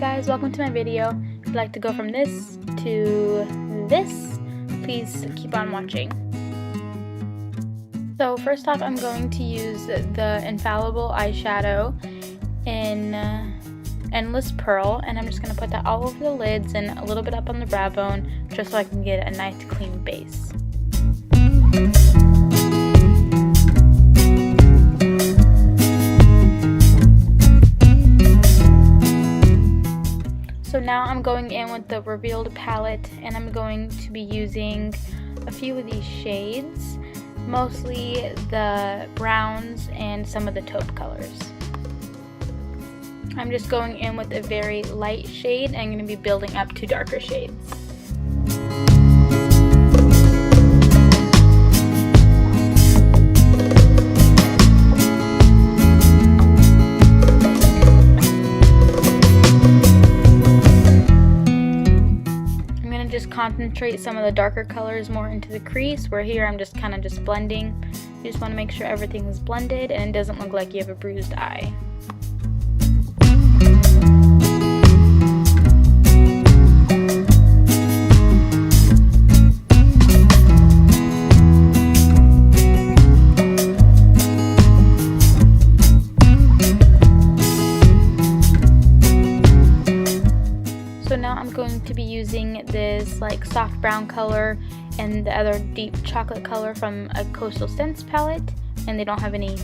guys, welcome to my video. If you'd like to go from this to this, please keep on watching. So first off, I'm going to use the Infallible eyeshadow in Endless Pearl, and I'm just going to put that all over the lids and a little bit up on the brow bone, just so I can get a nice clean base. So now I'm going in with the Revealed palette, and I'm going to be using a few of these shades, mostly the browns and some of the taupe colors. I'm just going in with a very light shade, and I'm going to be building up to darker shades. Concentrate some of the darker colors more into the crease, where here I'm just kind of just blending. You just want to make sure everything is blended and it doesn't look like you have a bruised eye. So now I'm going to be using this like soft brown color and the other deep chocolate color from a CoastalScents palette, and they don't have any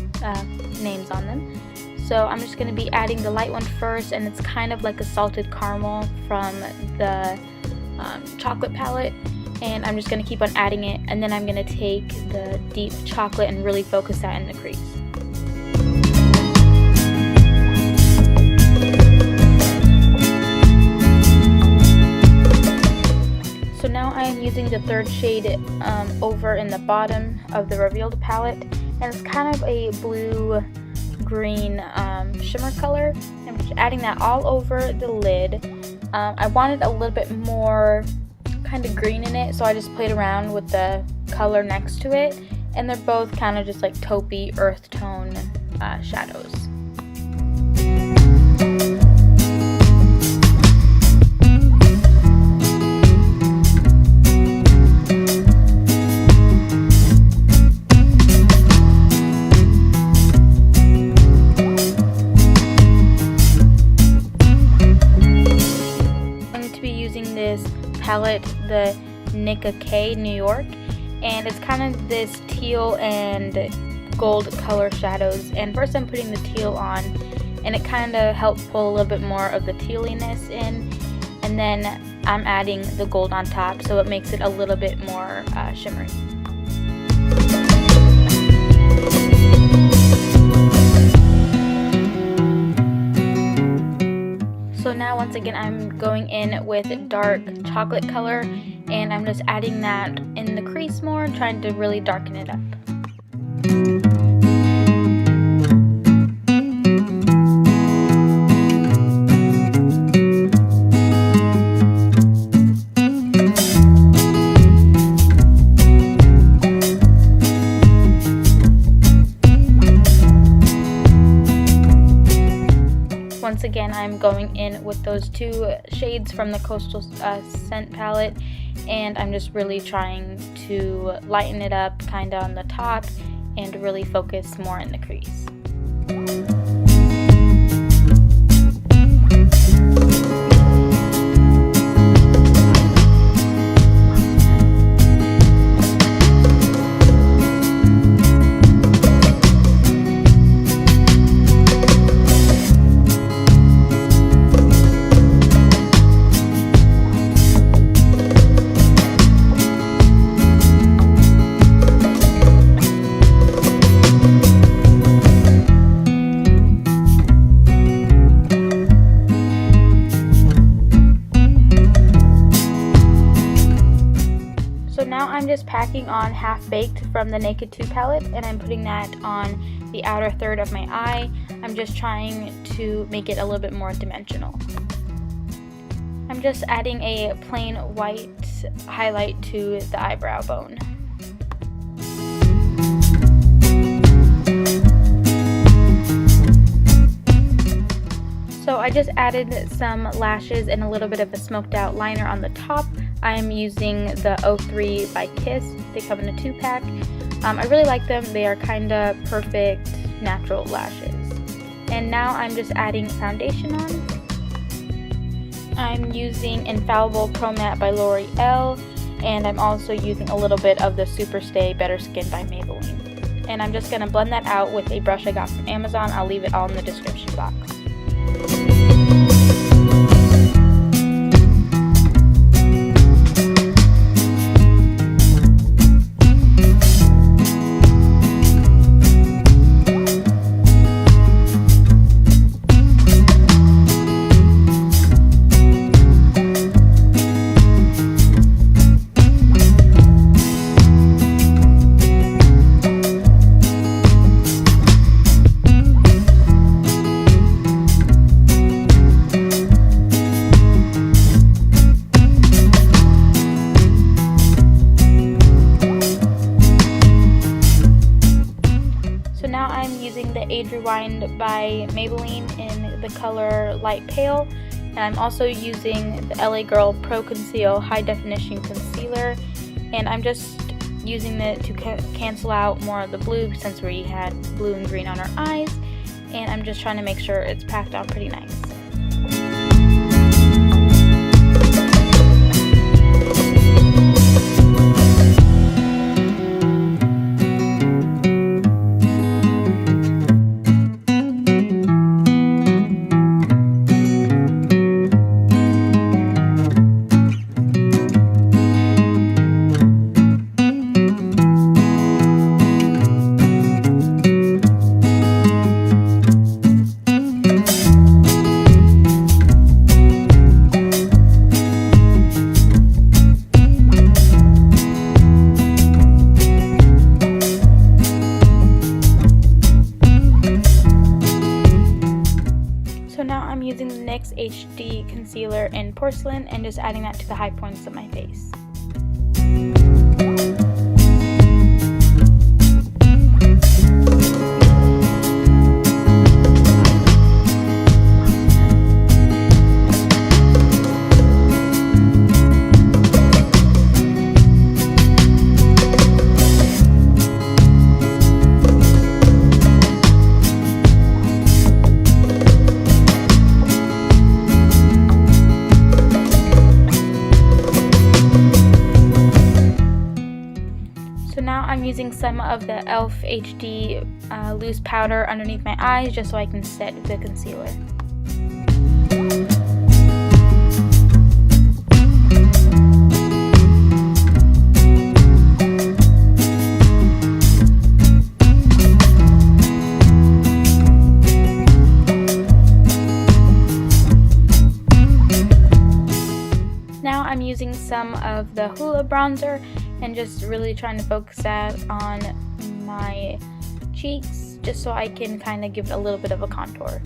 names on them. So I'm just going to be adding the light one first, and it's kind of like a salted caramel from the chocolate palette, and I'm just going to keep on adding it, and then I'm going to take the deep chocolate and really focus that in the crease. So now I am using the third shade over in the bottom of the Revealed palette, and it's kind of a blue-green shimmer color. I'm just adding that all over the lid. I wanted a little bit more kind of green in it, so I just played around with the color next to it, and they're both kind of just like taupey earth tone shadows. Palette, the Nika K New York, and it's kind of this teal and gold color shadows. And first I'm putting the teal on, and it kind of helps pull a little bit more of the tealiness in, and then I'm adding the gold on top, so it makes it a little bit more shimmery. So now once again I'm going in with dark chocolate color, and I'm just adding that in the crease more, trying to really darken it up. Once again, I'm going in with those two shades from the CoastalScents palette, and I'm just really trying to lighten it up kind of on the top and really focus more in the crease. I'm just packing on Half Baked from the Naked 2 palette, and I'm putting that on the outer third of my eye. I'm just trying to make it a little bit more dimensional. I'm just adding a plain white highlight to the eyebrow bone. So I just added some lashes and a little bit of a smoked out liner on the top. I'm using the 03 by Kiss. They come in a 2-pack. I really like them. They are kind of perfect natural lashes. And now I'm just adding foundation on. I'm using Infallible Pro Matte by Loreal, and I'm also using a little bit of the Stay Better Skin by Maybelline. And I'm just going to blend that out with a brush I got from Amazon. I'll leave it all in the description box. Age Rewind by Maybelline in the color Light Pale, and I'm also using the LA Girl Pro Conceal High Definition Concealer, and I'm just using it to cancel out more of the blue since we had blue and green on our eyes, and I'm just trying to make sure it's packed on pretty nice. Using the NYX HD concealer in Porcelain and just adding that to the high points of my face. I'm using some of the e.l.f. HD loose powder underneath my eyes just so I can set the concealer. Now I'm using some of the Hoola bronzer and just really trying to focus that on my cheeks just so I can kind of give it a little bit of a contour.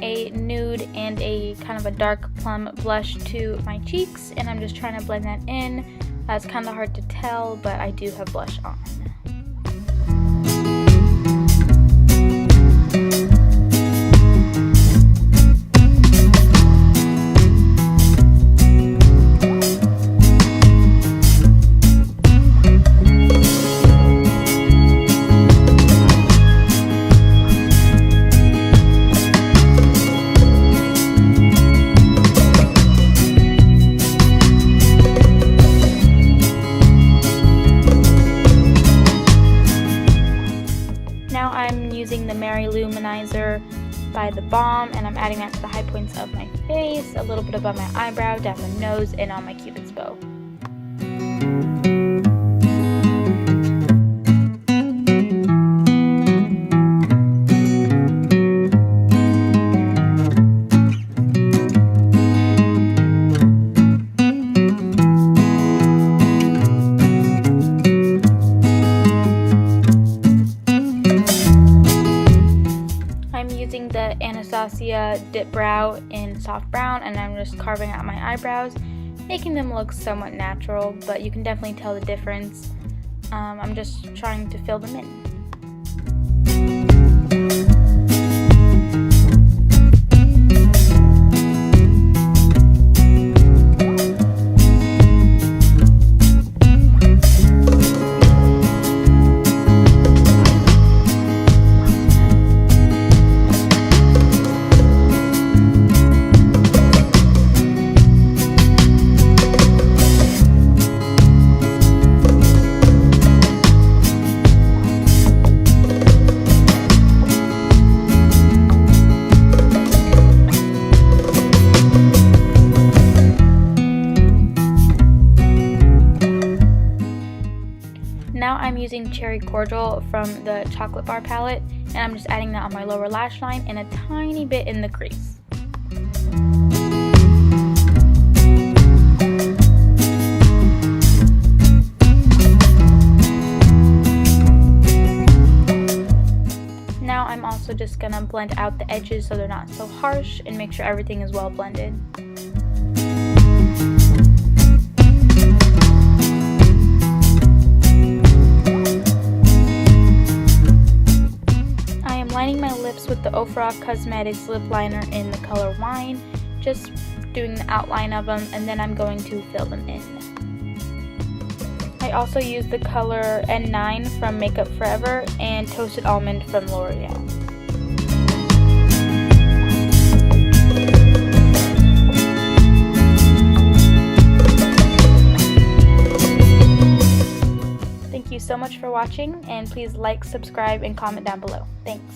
A nude and a kind of a dark plum blush to my cheeks, and I'm just trying to blend that in. It's kind of hard to tell, but I do have blush on. the balm, and I'm adding that to the high points of my face, a little bit above my eyebrow, down the nose, and on my cupid's bow. The Anastasia dip brow in soft brown, and I'm just carving out my eyebrows, making them look somewhat natural, but you can definitely tell the difference. I'm just trying to fill them in. Now I'm using Cherry Cordial from the Chocolate Bar palette, and I'm just adding that on my lower lash line and a tiny bit in the crease. Now I'm also just gonna blend out the edges so they're not so harsh and make sure everything is well blended. Lining my lips with the Ofra Cosmetics lip liner in the color Wine, just doing the outline of them, and then I'm going to fill them in. I also used the color N9 from Makeup Forever and Toasted Almond from L'Oreal. Thank you so much for watching, and please like, subscribe, and comment down below. Thanks.